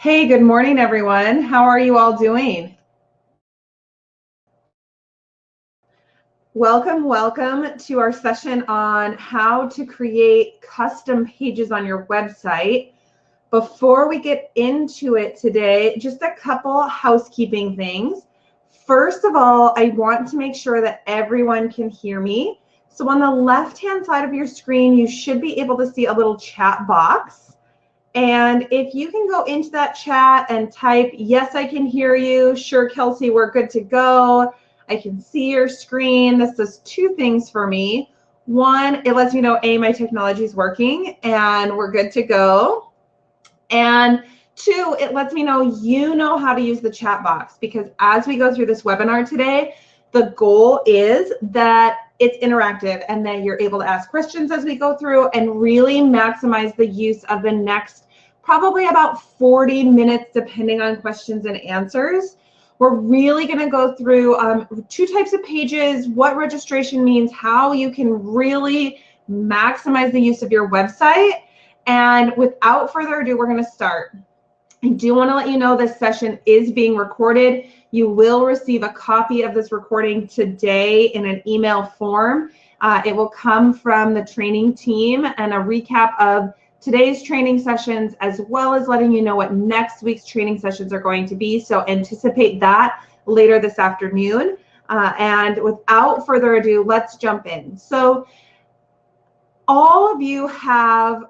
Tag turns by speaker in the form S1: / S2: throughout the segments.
S1: Hey, good morning, everyone. How are you all doing? Welcome to our session on how to create custom pages on your website. Before we get into it today, just a couple housekeeping things. First of all, I want to make sure that everyone can hear me. So on the left-hand side of your screen, you should be able to see a little chat box. And if you can go into that chat and type, yes, I can hear you. Sure, Kelsey, we're good to go. I can see your screen. This does two things for me. One, it lets me know, A, my technology is working and we're good to go. And two, it lets me know you know how to use the chat box, because as we go through this webinar today, the goal is that it's interactive and that you're able to ask questions as we go through and really maximize the use of the next probably about 40 minutes, depending on questions and answers. We're really going to go through two types of pages, what registration means, how you can really maximize the use of your website. And without further ado, we're going to start. I do want to let you know this session is being recorded. You will receive a copy of this recording today in an email form. It will come from the training team and a recap of today's training sessions, as well as letting you know what next week's training sessions are going to be. So anticipate that later this afternoon. And without further ado, let's jump in. So all of you have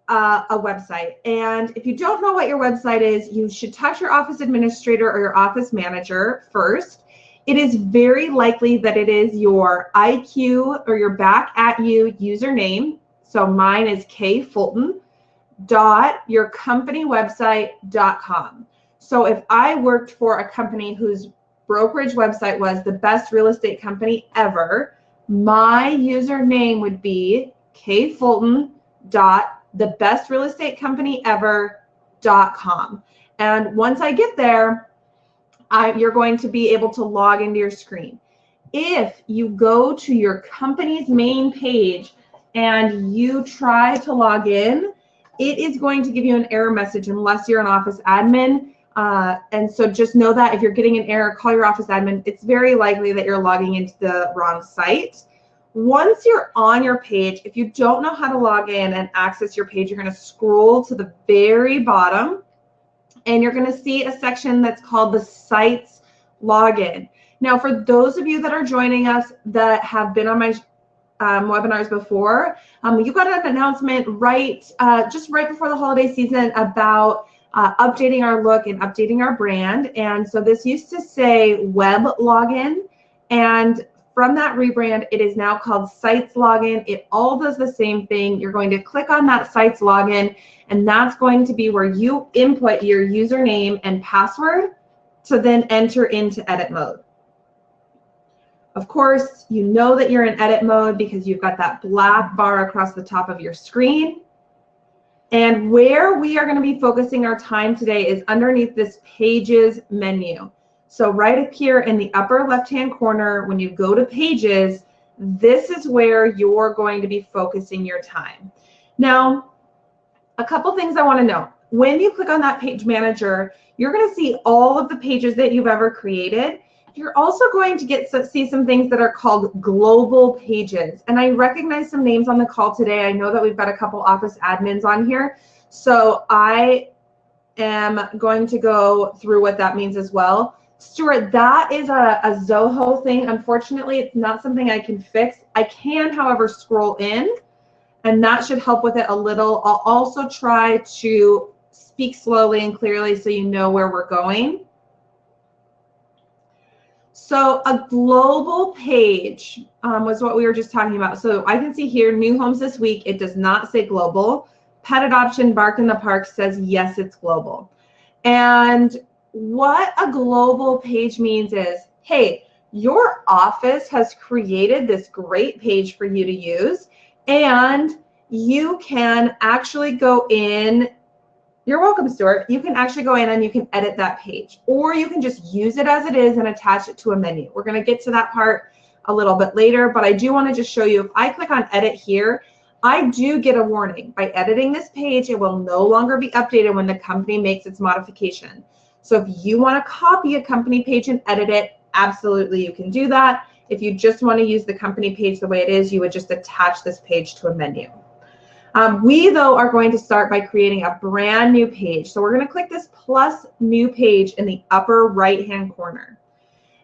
S1: a website, and if you don't know what your website is, you should talk to your office administrator or your office manager first. It is very likely that it is your IQ or your back at you username. So mine is kfulton.yourcompanywebsite.com. So if I worked for a company whose brokerage website was the best real estate company ever, my username would be kfulton.thebestrealestatecompany.ever.com. And once I get there, you're going to be able to log into your screen. If you go to your company's main page and you try to log in, it is going to give you an error message unless you're an office admin. And so just know that if you're getting an error, call your office admin. It's very likely that you're logging into the wrong site. Once you're on your page, if you don't know how to log in and access your page, you're going to scroll to the very bottom and you're going to see a section that's called the Sites Login. Now, for those of you that are joining us that have been on my webinars before, you got an announcement just right before the holiday season about updating our look and updating our brand. And so this used to say Web Login, and from that rebrand, it is now called Sites Login. It all does the same thing. You're going to click on that Sites Login, and that's going to be where you input your username and password to then enter into edit mode. Of course, you know that you're in edit mode because you've got that black bar across the top of your screen. And where we are going to be focusing our time today is underneath this Pages menu. So right up here in the upper left-hand corner, when you go to Pages, this is where you're going to be focusing your time. Now, a couple things I want to know. When you click on that page manager, you're going to see all of the pages that you've ever created. You're also going to see some things that are called global pages. And I recognize some names on the call today. I know that we've got a couple office admins on here. So I am going to go through what that means as well. Stuart, that is a Zoho thing. Unfortunately, it's not something I can fix. I can, however, scroll in, and that should help with it a little. I'll also try to speak slowly and clearly so you know where we're going. So a global page was what we were just talking about. So I can see here, new homes this week. It does not say global. Pet adoption, Bark in the Park says, yes, it's global. And what a global page means is, hey, your office has created this great page for you to use, and you can actually go in. You're welcome, Stuart. You can actually go in and you can edit that page, or you can just use it as it is and attach it to a menu. We're going to get to that part a little bit later, but I do want to just show you, if I click on edit here, I do get a warning. By editing this page, it will no longer be updated when the company makes its modification. So if you want to copy a company page and edit it, absolutely you can do that. If you just want to use the company page the way it is, you would just attach this page to a menu. We, though, are going to start by creating a brand new page. So we're going to click this plus new page in the upper right-hand corner.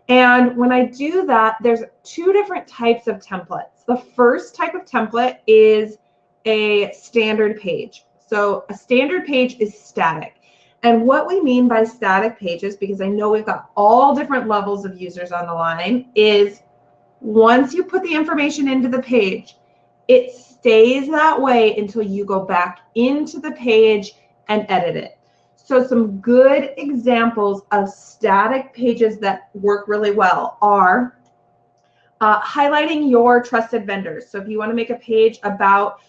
S1: And when I do that, there's two different types of templates. The first type of template is a standard page. So a standard page is static. And what we mean by static pages, because I know we've got all different levels of users on the line, is once you put the information into the page, it stays that way until you go back into the page and edit it. So some good examples of static pages that work really well are highlighting your trusted vendors. So if you want to make a page about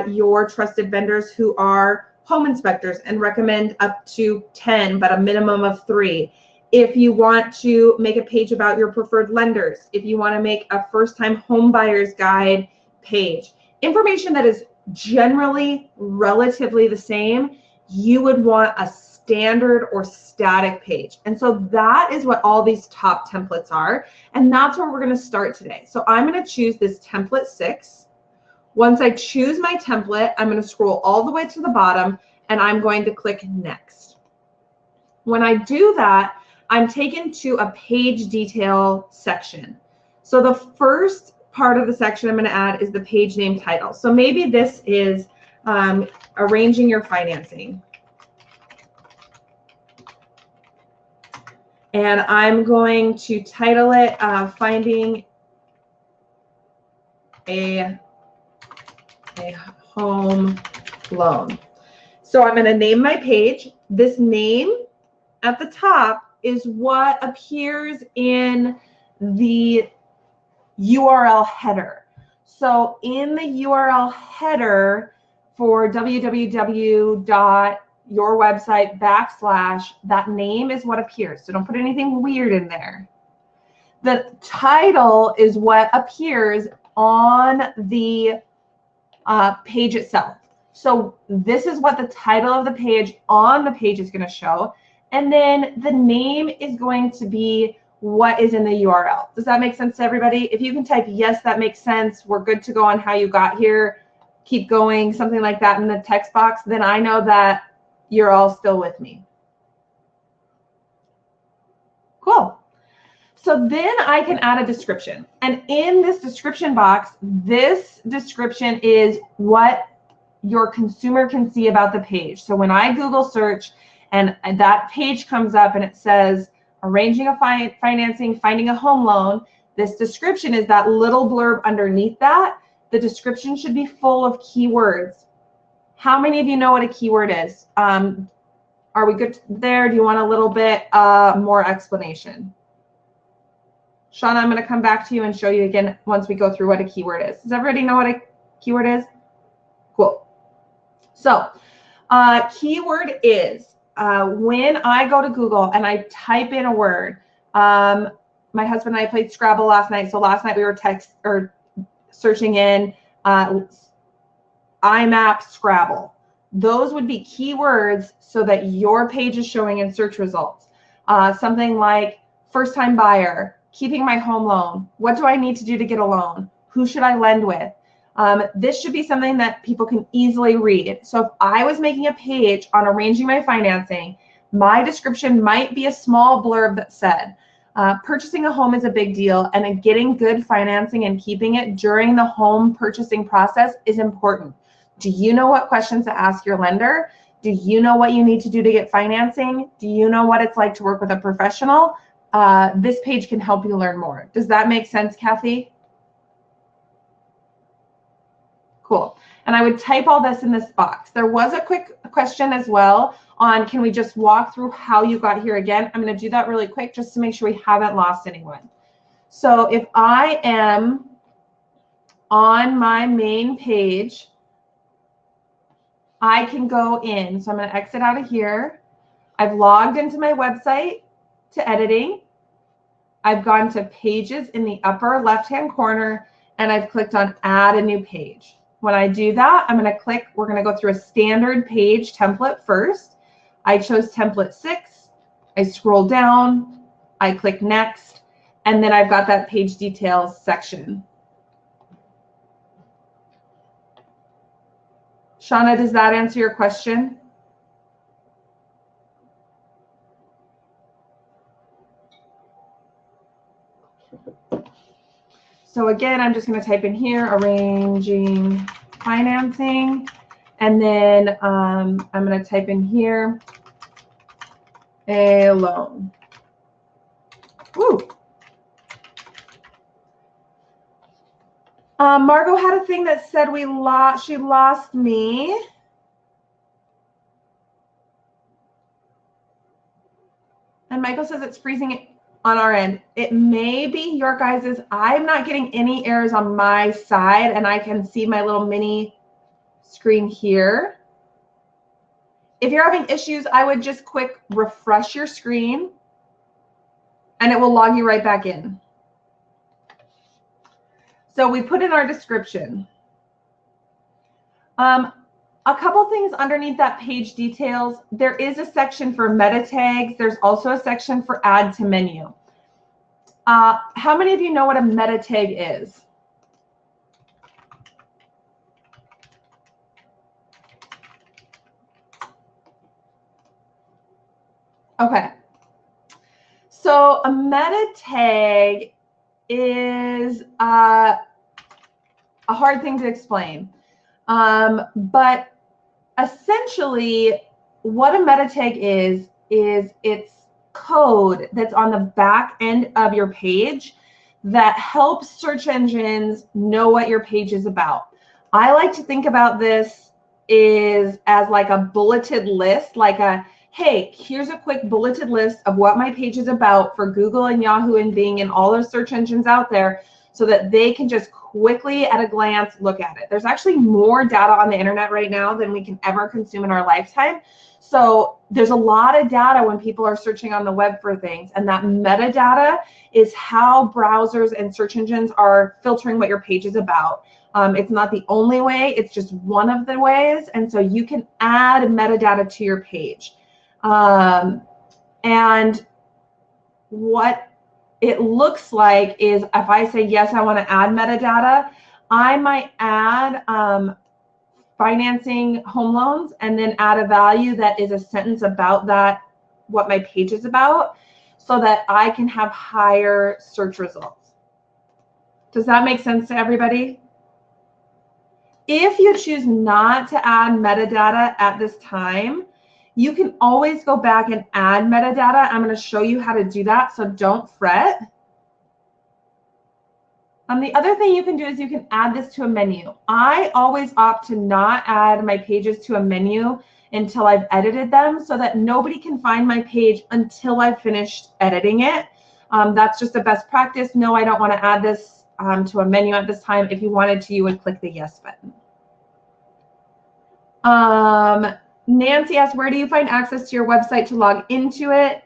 S1: your trusted vendors who are home inspectors and recommend up to 10, but a minimum of 3. If you want to make a page about your preferred lenders, if you want to make a first-time home buyer's guide page, information that is generally relatively the same, you would want a standard or static page. And so that is what all these top templates are. And that's where we're going to start today. So I'm going to choose this template 6. Once I choose my template, I'm going to scroll all the way to the bottom and I'm going to click next. When I do that, I'm taken to a page detail section. So the first part of the section I'm going to add is the page name title. So maybe this is arranging your financing. And I'm going to title it finding a home loan. So I'm going to name my page. This name at the top is what appears in the URL header. So in the URL header for www.yourwebsite / that name is what appears. So don't put anything weird in there. The title is what appears on the page itself. So this is what the title of the page on the page is going to show. And then the name is going to be what is in the URL. Does that make sense to everybody? If you can type, yes, that makes sense, we're good to go on how you got here, keep going, something like that in the text box, then I know that you're all still with me. Cool. So then I can add a description. And in this description box, this description is what your consumer can see about the page. So when I Google search and that page comes up and it says, arranging a financing, finding a home loan, this description is that little blurb underneath that. The description should be full of keywords. How many of you know what a keyword is? Are we good there? Do you want a little bit more explanation? Shauna, I'm going to come back to you and show you again once we go through what a keyword is. Does everybody know what a keyword is? Cool. So keyword is when I go to Google and I type in a word. My husband and I played Scrabble last night. So last night we were searching in IMAP Scrabble. Those would be keywords so that your page is showing in search results. Something like first-time buyer, keeping my home loan, what do I need to do to get a loan, who should I lend with? This should be something that people can easily read. So if I was making a page on arranging my financing, my description might be a small blurb that said, purchasing a home is a big deal, and getting good financing and keeping it during the home purchasing process is important. Do you know what questions to ask your lender? Do you know what you need to do to get financing? Do you know what it's like to work with a professional? This page can help you learn more. Does that make sense, Kathy? Cool. And I would type all this in this box. There was a quick question as well on, can we just walk through how you got here again? I'm going to do that really quick just to make sure we haven't lost anyone. So if I am on my main page, I can go in. So I'm going to exit out of here. I've logged into my website to editing. I've gone to pages in the upper left-hand corner, and I've clicked on add a new page. When I do that, I'm going to click, we're going to go through a standard page template first. I chose template 6. I scroll down, I click next, and then I've got that page details section. Shauna, does that answer your question? So again, I'm just going to type in here, arranging financing, and then I'm going to type in here, a loan. Woo. Margot had a thing that said she lost me. And Michael says it's freezing on our end. It may be your guys's. I'm not getting any errors on my side, and I can see my little mini screen here. If you're having issues, I would just quick refresh your screen, and it will log you right back in. So we put in our description. A couple things underneath that page details. There is a section for meta tags. There's also a section for add to menu. How many of you know what a meta tag is? Okay. So a meta tag is a hard thing to explain. But essentially what a meta tag is it's code that's on the back end of your page that helps search engines know what your page is about. I like to think about this as like a bulleted list, like a, hey, here's a quick bulleted list of what my page is about for Google and Yahoo and Bing and all those search engines out there, so that they can just quickly at a glance look at it. There's actually more data on the internet right now than we can ever consume in our lifetime. So there's a lot of data when people are searching on the web for things, and that metadata is how browsers and search engines are filtering what your page is about. It's not the only way, it's just one of the ways, and so you can add metadata to your page. And what it looks like is if I say, yes, I want to add metadata, I might add financing home loans and then add a value that is a sentence about that, what my page is about, so that I can have higher search results. Does that make sense to everybody? If you choose not to add metadata at this time, you can always go back and add metadata. I'm going to show you how to do that, so don't fret. The other thing you can do is you can add this to a menu. I always opt to not add my pages to a menu until I've edited them, so that nobody can find my page until I've finished editing it. That's just a best practice. No, I don't want to add this to a menu at this time. If you wanted to, you would click the yes button. Nancy asks, where do you find access to your website to log into it?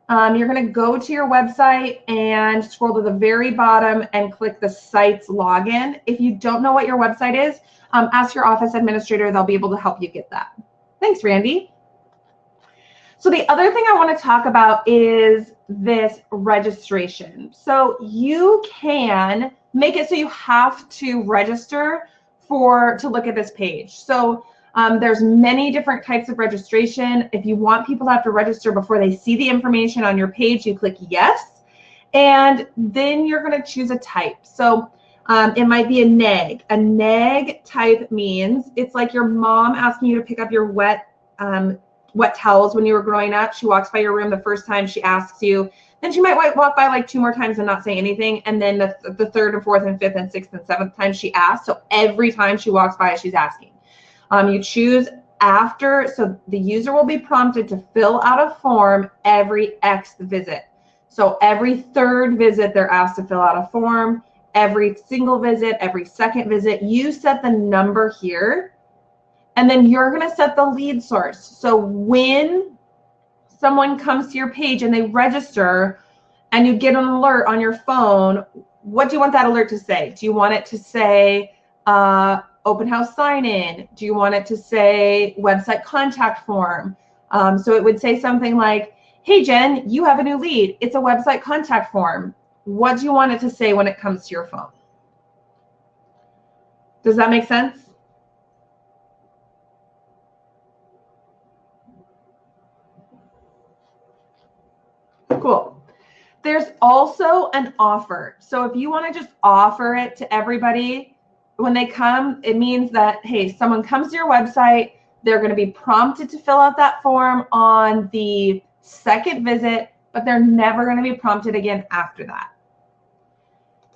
S1: You're going to go to your website and scroll to the very bottom and click the site's login. If you don't know what your website is, ask your office administrator. They'll be able to help you get that. Thanks, Randy. So the other thing I want to talk about is this registration. So you can make it so you have to register to look at this page. So there's many different types of registration. If you want people to have to register before they see the information on your page, you click yes, and then you're going to choose a type. So it might be a neg. A neg type means it's like your mom asking you to pick up your wet towels when you were growing up. She walks by your room the first time, she asks you, then she might walk by like 2 more times and not say anything, and then the third and fourth and fifth and sixth and seventh time she asks. So every time she walks by, she's asking. You choose after, so the user will be prompted to fill out a form every X visit. So every third visit, they're asked to fill out a form. Every single visit, every second visit, you set the number here, and then you're going to set the lead source. So when someone comes to your page and they register and you get an alert on your phone, what do you want that alert to say? Do you want it to say, open house sign in? Do you want it to say website contact form? So it would say something like, hey, Jen, you have a new lead. It's a website contact form. What do you want it to say when it comes to your phone? Does that make sense? Cool. There's also an offer. So if you want to just offer it to everybody when they come, it means that, hey, someone comes to your website, they're going to be prompted to fill out that form on the second visit, but they're never going to be prompted again after that.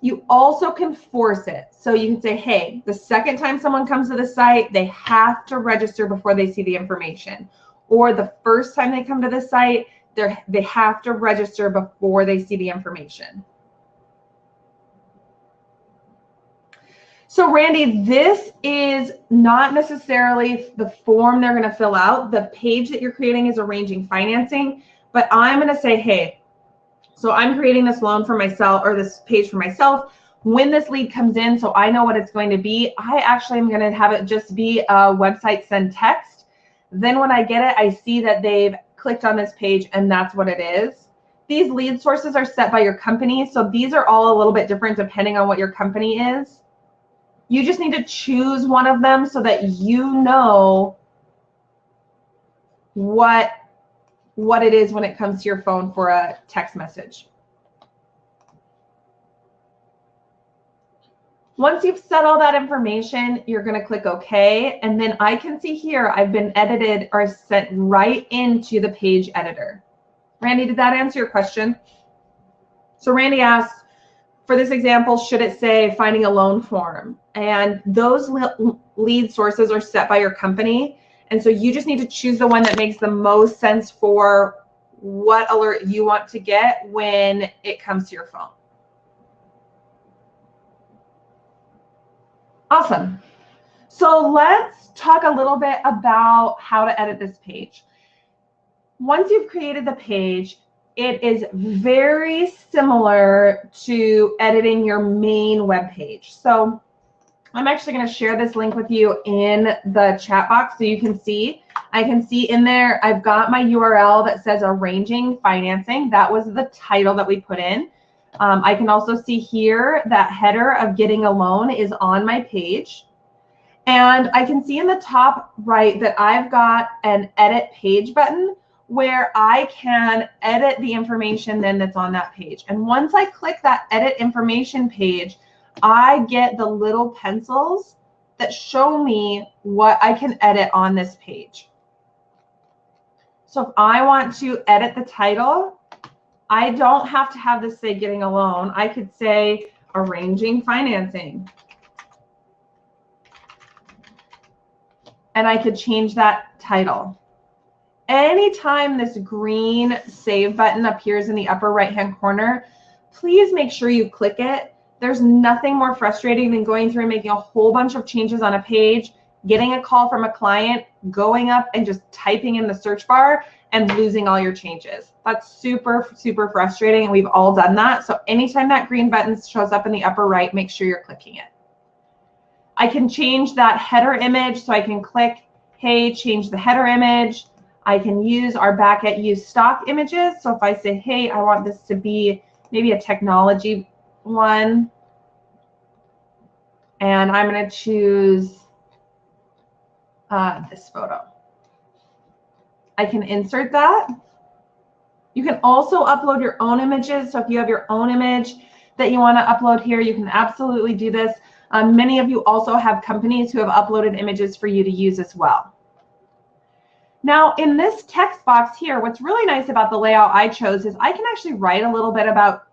S1: You also can force it. So you can say, hey, the second time someone comes to the site, they have to register before they see the information. Or the first time they come to the site, they have to register before they see the information. So Randy, this is not necessarily the form they're going to fill out. The page that you're creating is arranging financing, but I'm going to say, hey, so I'm creating this loan for myself, or this page for myself. When this lead comes in, so I know what it's going to be, I actually am going to have it just be a website send text. Then when I get it, I see that they've clicked on this page and that's what it is. These lead sources are set by your company. So these are all a little bit different depending on what your company is. You just need to choose one of them so that you know what it is when it comes to your phone for a text message. Once you've set all that information, you're going to click OK. And then I can see here I've been edited or sent right into the page editor. Randy, did that answer your question? So Randy asked, for this example, should it say finding a loan form? And those lead sources are set by your company. And so you just need to choose the one that makes the most sense for what alert you want to get when it comes to your phone. Awesome. So let's talk a little bit about how to edit this page. Once you've created the page, it is very similar to editing your main web page. So I'm actually going to share this link with you in the chat box so you can see. I can see in there, I've got my URL that says arranging financing. That was the title that we put in. I can also see here that header of getting a loan is on my page. And I can see in the top right that I've got an edit page button where I can edit the information then that's on that page. And once I click that edit information page, I get the little pencils that show me what I can edit on this page. So if I want to edit the title, I don't have to have this say getting a loan. I could say arranging financing. And I could change that title. Anytime this green save button appears in the upper right-hand corner, please make sure you click it. There's nothing more frustrating than going through and making a whole bunch of changes on a page, getting a call from a client, going up and just typing in the search bar and losing all your changes. That's super, super frustrating, and we've all done that. So anytime that green button shows up in the upper right, make sure you're clicking it. I can change that header image, so I can click, hey, change the header image. I can use our back at use stock images. So if I say, hey, I want this to be maybe a technology one, and I'm going to choose this photo. I can insert that. You can also upload your own images. So if you have your own image that you want to upload here, you can absolutely do this. Many of you also have companies who have uploaded images for you to use as well. Now, in this text box here, what's really nice about the layout I chose is I can actually write a little bit about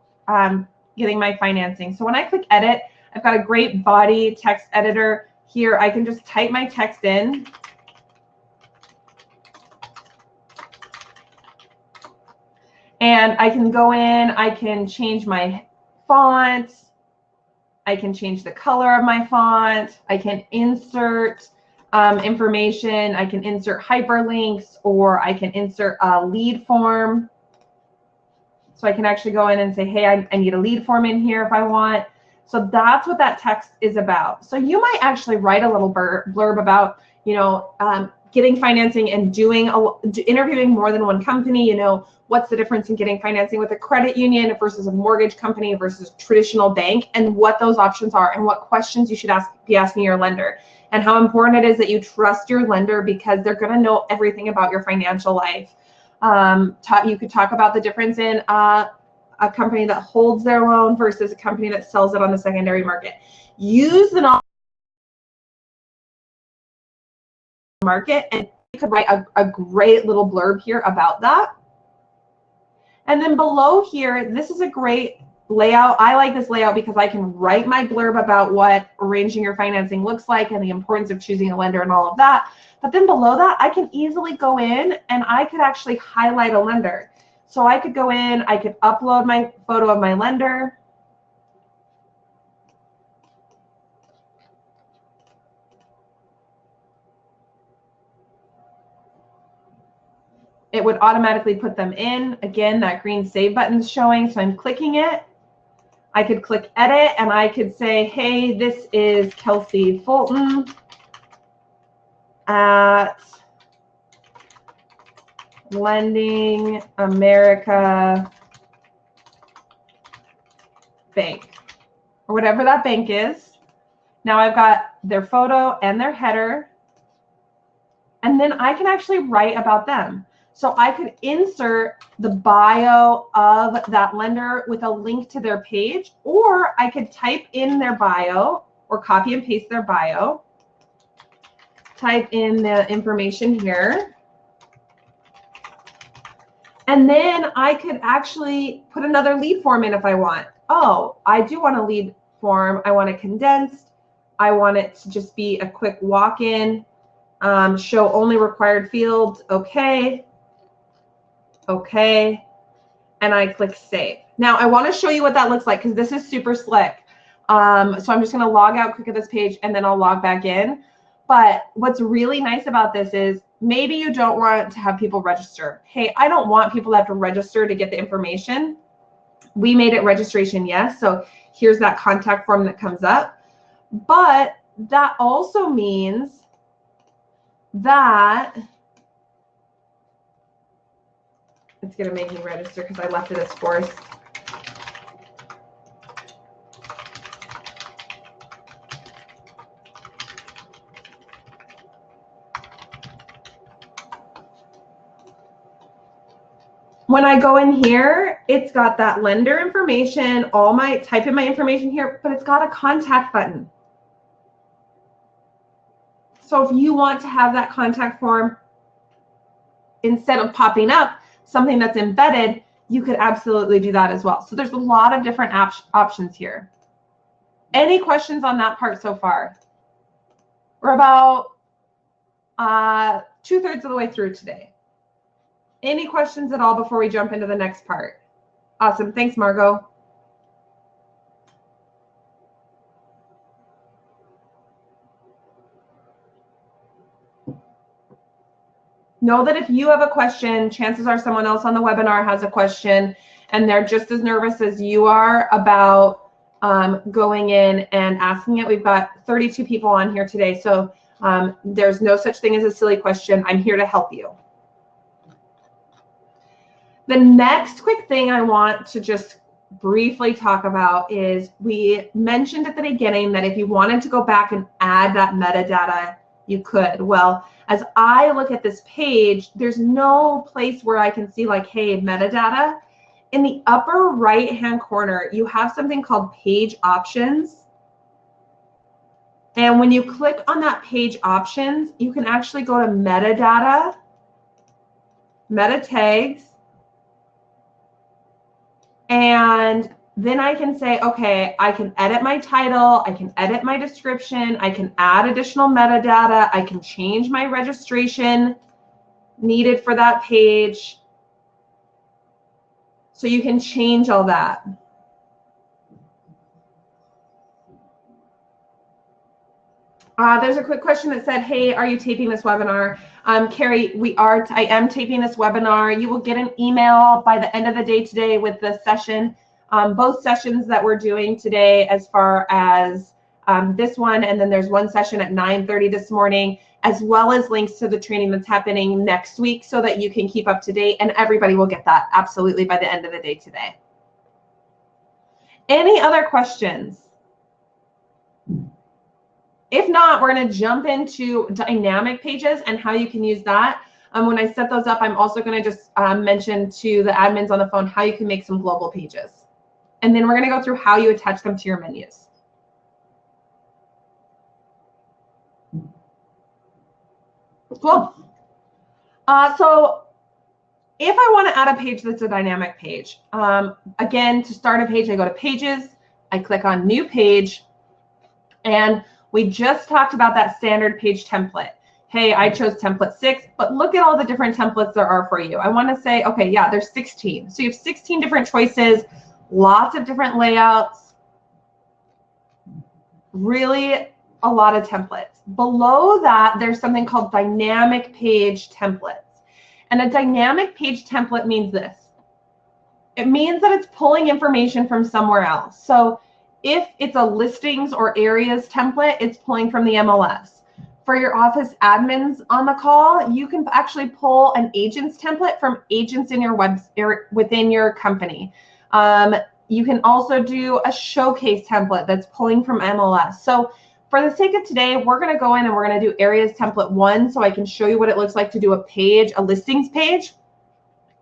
S1: getting my financing. So when I click edit, I've got a great body text editor here. I can just type my text in. And I can go in, I can change my font, I can change the color of my font, I can insert information, I can insert hyperlinks, or I can insert a lead form. So I can actually go in and say, hey, I need a lead form in here if I want. So that's what that text is about. So you might actually write a little blurb about, getting financing and interviewing more than one company. What's the difference in getting financing with a credit union versus a mortgage company versus traditional bank, and what those options are and what questions you should be asking your lender, and how important it is that you trust your lender because they're going to know everything about your financial life. You could talk about the difference in a company that holds their loan versus a company that sells it on the secondary market. Use the knowledge market, and you could write a great little blurb here about that. And then below here, this is a great layout. I like this layout because I can write my blurb about what arranging your financing looks like and the importance of choosing a lender and all of that. But then below that, I can easily go in and I could actually highlight a lender. So I could go in, I could upload my photo of my lender. It would automatically put them in. Again, that green save button is showing, so I'm clicking it. I could click edit and I could say, hey, this is Kelsey Fulton at Lending America Bank, or whatever that bank is. Now I've got their photo and their header, and then I can actually write about them. So I could insert the bio of that lender with a link to their page, or I could type in their bio or copy and paste their bio, type in the information here, and then I could actually put another lead form in if I want. Oh, I do want a lead form. I want it condensed. I want it to just be a quick walk-in, show only required fields. Okay. Okay. And I click save. Now I want to show you what that looks like because this is super slick. So I'm just going to log out quick of this page and then I'll log back in. But what's really nice about this is maybe you don't want to have people register. Hey, I don't want people to have to register to get the information. We made it registration yes. So here's that contact form that comes up. But that also means that it's going to make me register because I left it as forced. When I go in here, it's got that lender information, type in my information here, but it's got a contact button. So if you want to have that contact form, instead of popping up something that's embedded, you could absolutely do that as well. So there's a lot of different options here. Any questions on that part so far? We're about 2/3 of the way through today. Any questions at all before we jump into the next part? Awesome. Thanks, Margot. Know that if you have a question, chances are someone else on the webinar has a question, and they're just as nervous as you are about going in and asking it. We've got 32 people on here today, so there's no such thing as a silly question. I'm here to help you. The next quick thing I want to just briefly talk about is we mentioned at the beginning that if you wanted to go back and add that metadata, you could. Well, as I look at this page, there's no place where I can see like, hey, metadata. In the upper right-hand corner, you have something called page options. And when you click on that page options, you can actually go to metadata, meta tags, and then I can say, okay, I can edit my title, I can edit my description, I can add additional metadata, I can change my registration needed for that page. So you can change all that. There's a quick question that said, hey, are you taping this webinar? Carrie, I am taping this webinar. You will get an email by the end of the day today with the session both sessions that we're doing today, as far as this one, and then there's one session at 9:30 this morning, as well as links to the training that's happening next week so that you can keep up to date, and everybody will get that absolutely by the end of the day today. Any other questions? If not, we're going to jump into dynamic pages and how you can use that. When I set those up, I'm also going to just mention to the admins on the phone how you can make some global pages. And then we're going to go through how you attach them to your menus. Cool. So if I want to add a page that's a dynamic page, again, to start a page, I go to Pages, I click on New Page, and we just talked about that standard page template. Hey, I chose template 6, but look at all the different templates there are for you. I want to say, okay, yeah, there's 16. So you have 16 different choices, lots of different layouts, really a lot of templates. Below that, there's something called dynamic page templates. And a dynamic page template means this. It means that it's pulling information from somewhere else. So if it's a listings or areas template, it's pulling from the MLS. For your office admins on the call, you can actually pull an agents template from agents in your within your company. You can also do a showcase template that's pulling from MLS. So for the sake of today, we're going to go in and we're going to do areas template 1 so I can show you what it looks like to do a page, a listings page.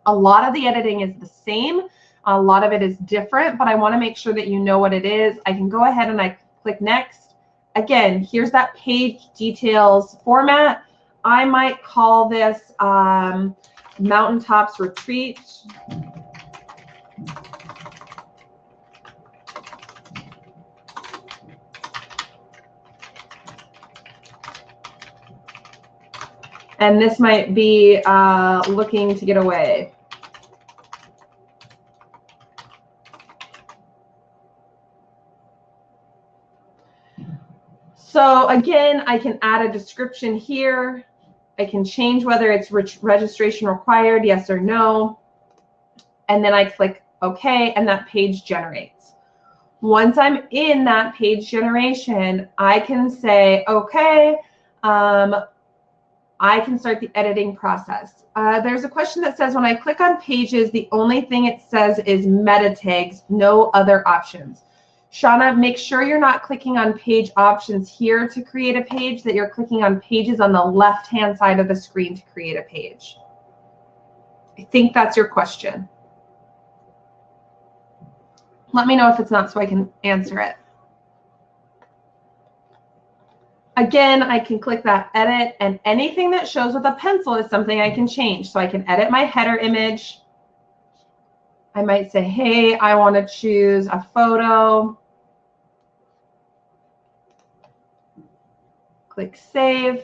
S1: A lot of the editing is the same. A lot of it is different, but I want to make sure that you know what it is. I can go ahead and I click next. Again, here's that page details format. I might call this Mountaintops Retreat. And this might be looking to get away. So again, I can add a description here. I can change whether it's registration required, yes or no. And then I click OK, and that page generates. Once I'm in that page generation, I can say, OK, I can start the editing process. There's a question that says, when I click on pages, the only thing it says is meta tags, no other options. Shauna, make sure you're not clicking on page options here to create a page, that you're clicking on pages on the left-hand side of the screen to create a page. I think that's your question. Let me know if it's not so I can answer it. Again, I can click that edit, and anything that shows with a pencil is something I can change. So I can edit my header image. I might say, hey, I want to choose a photo. Click save.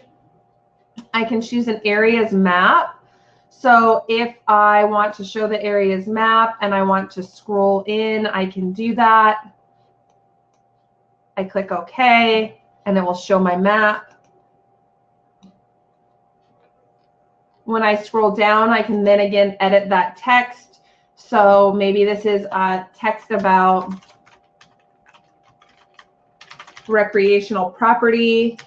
S1: I can choose an areas map. So if I want to show the areas map and I want to scroll in, I can do that. I click OK, and it will show my map. When I scroll down, I can then again edit that text. So maybe this is a text about recreational property.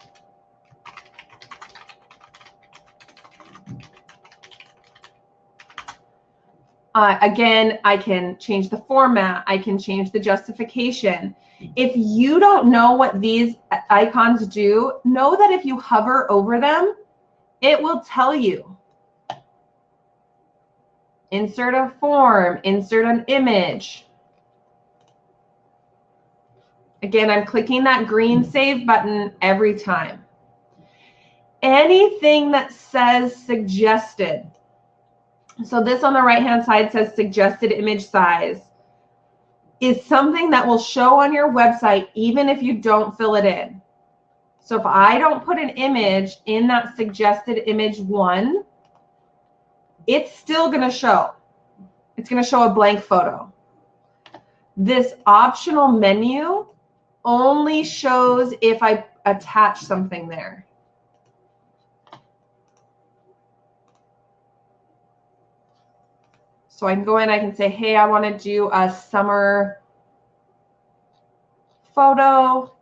S1: Again, I can change the format. I can change the justification. If you don't know what these icons do, know that if you hover over them, it will tell you. Insert a form, insert an image. Again, I'm clicking that green save button every time. Anything that says suggested. So this on the right-hand side says suggested image size, is something that will show on your website even if you don't fill it in. So if I don't put an image in that suggested image 1, it's still going to show. It's going to show a blank photo. This optional menu only shows if I attach something there. So I can go in, I can say, hey, I want to do a summer photo.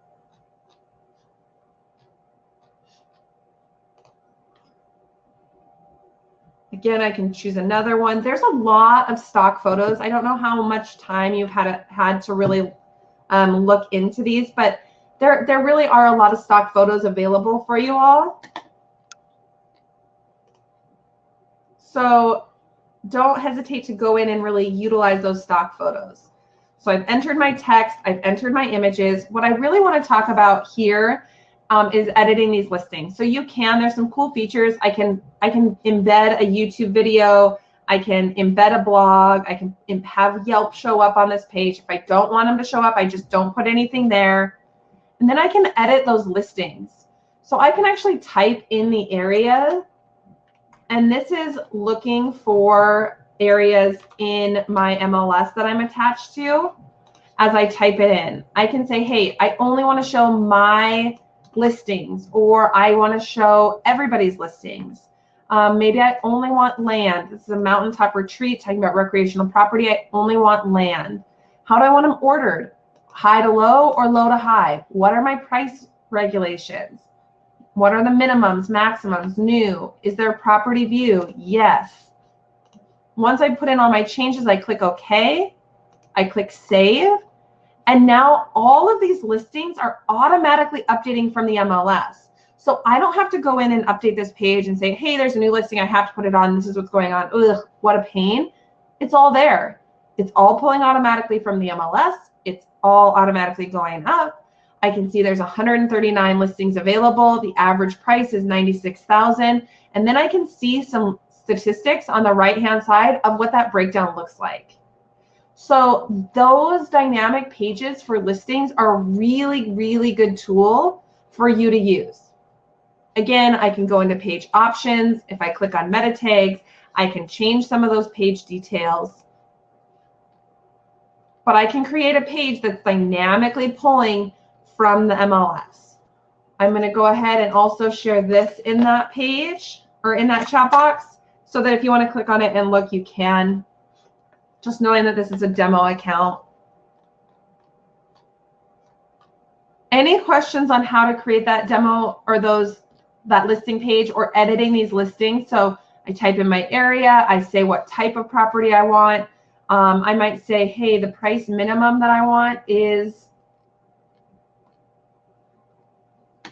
S1: Again, I can choose another one. There's a lot of stock photos. I don't know how much time you've had to really look into these, but there really are a lot of stock photos available for you all. So don't hesitate to go in and really utilize those stock photos. So I've entered my text, I've entered my images. What I really want to talk about here is editing these listings. So there's some cool features. I can embed a YouTube video. I can embed a blog. I can have Yelp show up on this page. If I don't want them to show up, I just don't put anything there. And then I can edit those listings. So I can actually type in the area, and this is looking for areas in my MLS that I'm attached to. As I type it in, I can say, hey, I only want to show my listings, or I want to show everybody's listings. Maybe I only want land. This is a mountaintop retreat talking about recreational property. I only want land. How do I want them ordered? High to low or low to high? What are my price regulations? What are the minimums, maximums, new? Is there a property view? Yes. Once I put in all my changes, I click OK. I click Save. And now all of these listings are automatically updating from the MLS. So I don't have to go in and update this page and say, hey, there's a new listing. I have to put it on. This is what's going on. Ugh, what a pain. It's all there. It's all pulling automatically from the MLS. It's all automatically going up. I can see there's 139 listings available. The average price is $96,000. And then I can see some statistics on the right-hand side of what that breakdown looks like. So those dynamic pages for listings are a really, really good tool for you to use. Again, I can go into page options. If I click on meta tags, I can change some of those page details. But I can create a page that's dynamically pulling from the MLS. I'm going to go ahead and also share this in that page or in that chat box so that if you want to click on it and look, you can. Just knowing that this is a demo account. Any questions on how to create that demo or that listing page or editing these listings? So I type in my area, I say what type of property I want. I might say, hey, the price minimum that I want is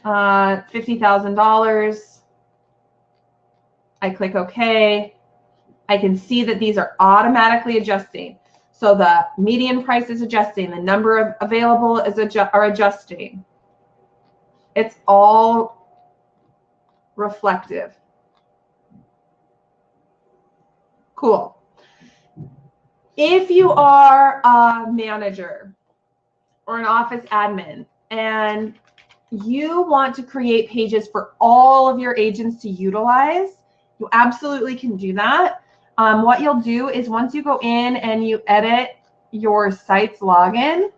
S1: $50,000. I click OK. I can see that these are automatically adjusting. So the median price is adjusting. The number of available are adjusting. It's all reflective. Cool. If you are a manager or an office admin and you want to create pages for all of your agents to utilize, you absolutely can do that. What you'll do is once you go in and you edit your site's login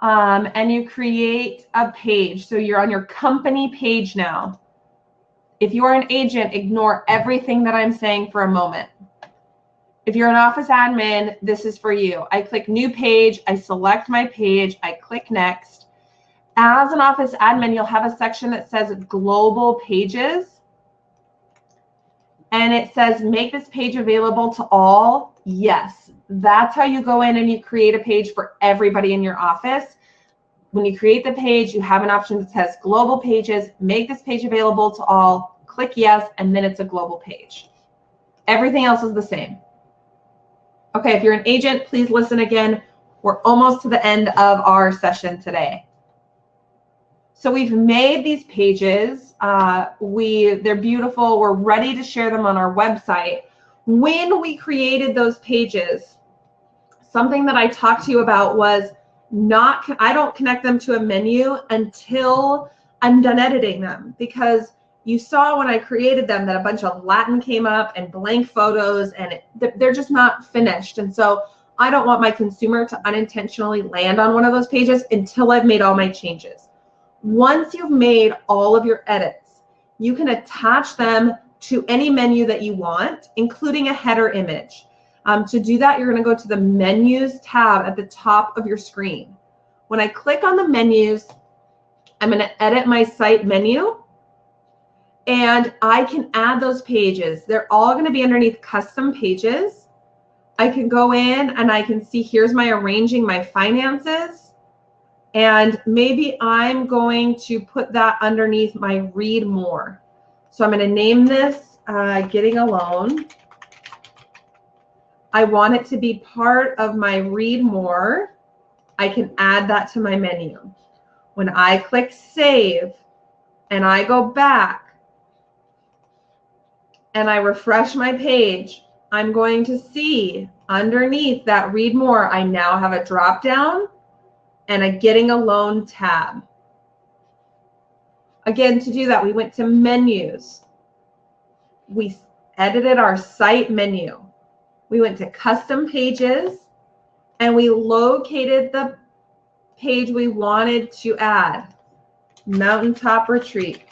S1: and you create a page, so you're on your company page now. If you are an agent, ignore everything that I'm saying for a moment. If you're an office admin, this is for you. I click new page, I select my page, I click next. As an office admin, you'll have a section that says global pages. And it says, make this page available to all. Yes, that's how you go in and you create a page for everybody in your office. When you create the page, you have an option that says global pages, make this page available to all, click yes, and then it's a global page. Everything else is the same. Okay, if you're an agent, please listen again. We're almost to the end of our session today. So we've made these pages. They're beautiful. We're ready to share them on our website. When we created those pages, something that I talked to you about was I don't connect them to a menu until I'm done editing them, because you saw when I created them that a bunch of Latin came up and blank photos, and they're just not finished. And so I don't want my consumer to unintentionally land on one of those pages until I've made all my changes. Once you've made all of your edits, you can attach them to any menu that you want, including a header image. To do that, you're going to go to the Menus tab at the top of your screen. When I click on the menus, I'm going to edit my site menu, and I can add those pages. They're all going to be underneath custom pages. I can go in and I can see, here's my arranging my finances. And maybe I'm going to put that underneath my read more. So I'm going to name this Getting a Loan. I want it to be part of my read more. I can add that to my menu. When I click save and I go back and I refresh my page, I'm going to see underneath that read more, I now have a drop down and a Getting a Loan tab. Again, to do that, we went to menus. We edited our site menu. We went to custom pages and we located the page we wanted to add, Mountaintop Retreats.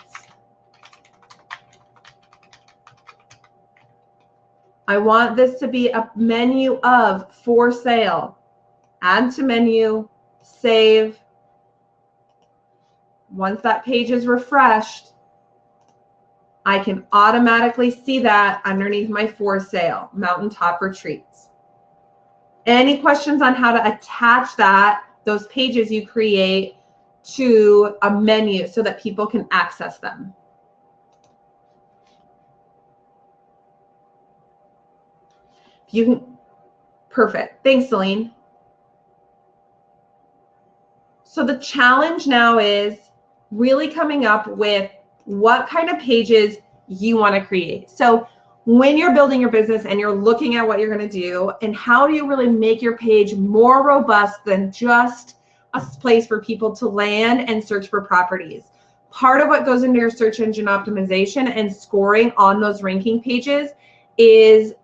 S1: I want this to be a menu of for sale. Add to menu, save. Once that page is refreshed, I can automatically see that underneath my for sale, Mountaintop Retreats. Any questions on how to attach those pages you create to a menu so that people can access them? You can, perfect. Thanks, Celine. So the challenge now is really coming up with what kind of pages you want to create. So when you're building your business and you're looking at what you're going to do, and how do you really make your page more robust than just a place for people to land and search for properties? Part of what goes into your search engine optimization and scoring on those ranking pages is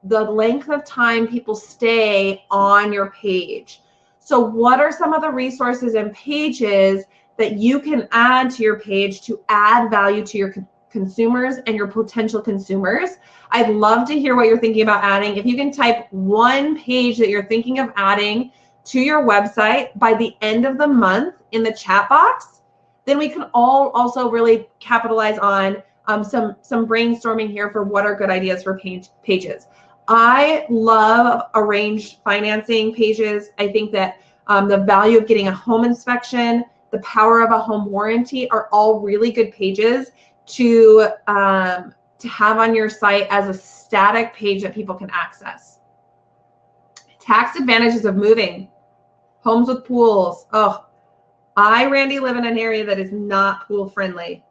S1: the length of time people stay on your page. So what are some of the resources and pages that you can add to your page to add value to your consumers and your potential consumers? I'd love to hear what you're thinking about adding. If you can type one page that you're thinking of adding to your website by the end of the month in the chat box, then we can all also really capitalize on some brainstorming here for what are good ideas for pages. I love arranged financing pages. I think that the value of getting a home inspection, the power of a home warranty are all really good pages to have on your site as a static page that people can access. Tax advantages of moving. Homes with pools. Oh, I, Randy, live in an area that is not pool friendly.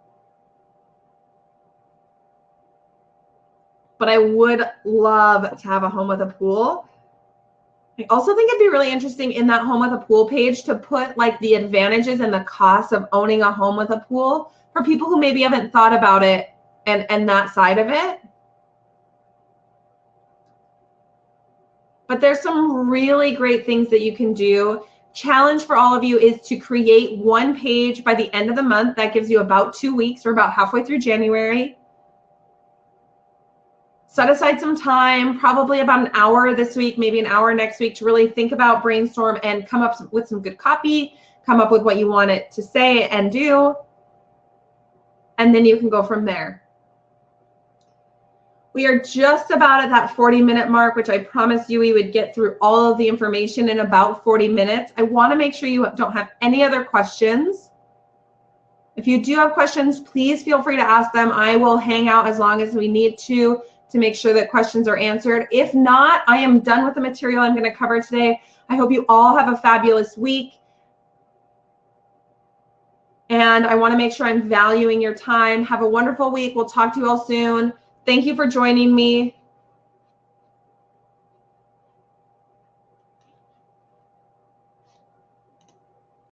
S1: But I would love to have a home with a pool. I also think it'd be really interesting in that home with a pool page to put like the advantages and the costs of owning a home with a pool for people who maybe haven't thought about it and that side of it. But there's some really great things that you can do. Challenge for all of you is to create one page by the end of the month. That gives you about 2 weeks or about halfway through January. Set aside some time, probably about an hour this week, maybe an hour next week, to really think about, brainstorm, and come up with some good copy, come up with what you want it to say and do, and then you can go from there. We are just about at that 40-minute mark, which I promised you we would get through all of the information in about 40 minutes. I want to make sure you don't have any other questions. If you do have questions, please feel free to ask them. I will hang out as long as we need to make sure that questions are answered. If not, I am done with the material I'm going to cover today. I hope you all have a fabulous week. And I want to make sure I'm valuing your time. Have a wonderful week. We'll talk to you all soon. Thank you for joining me.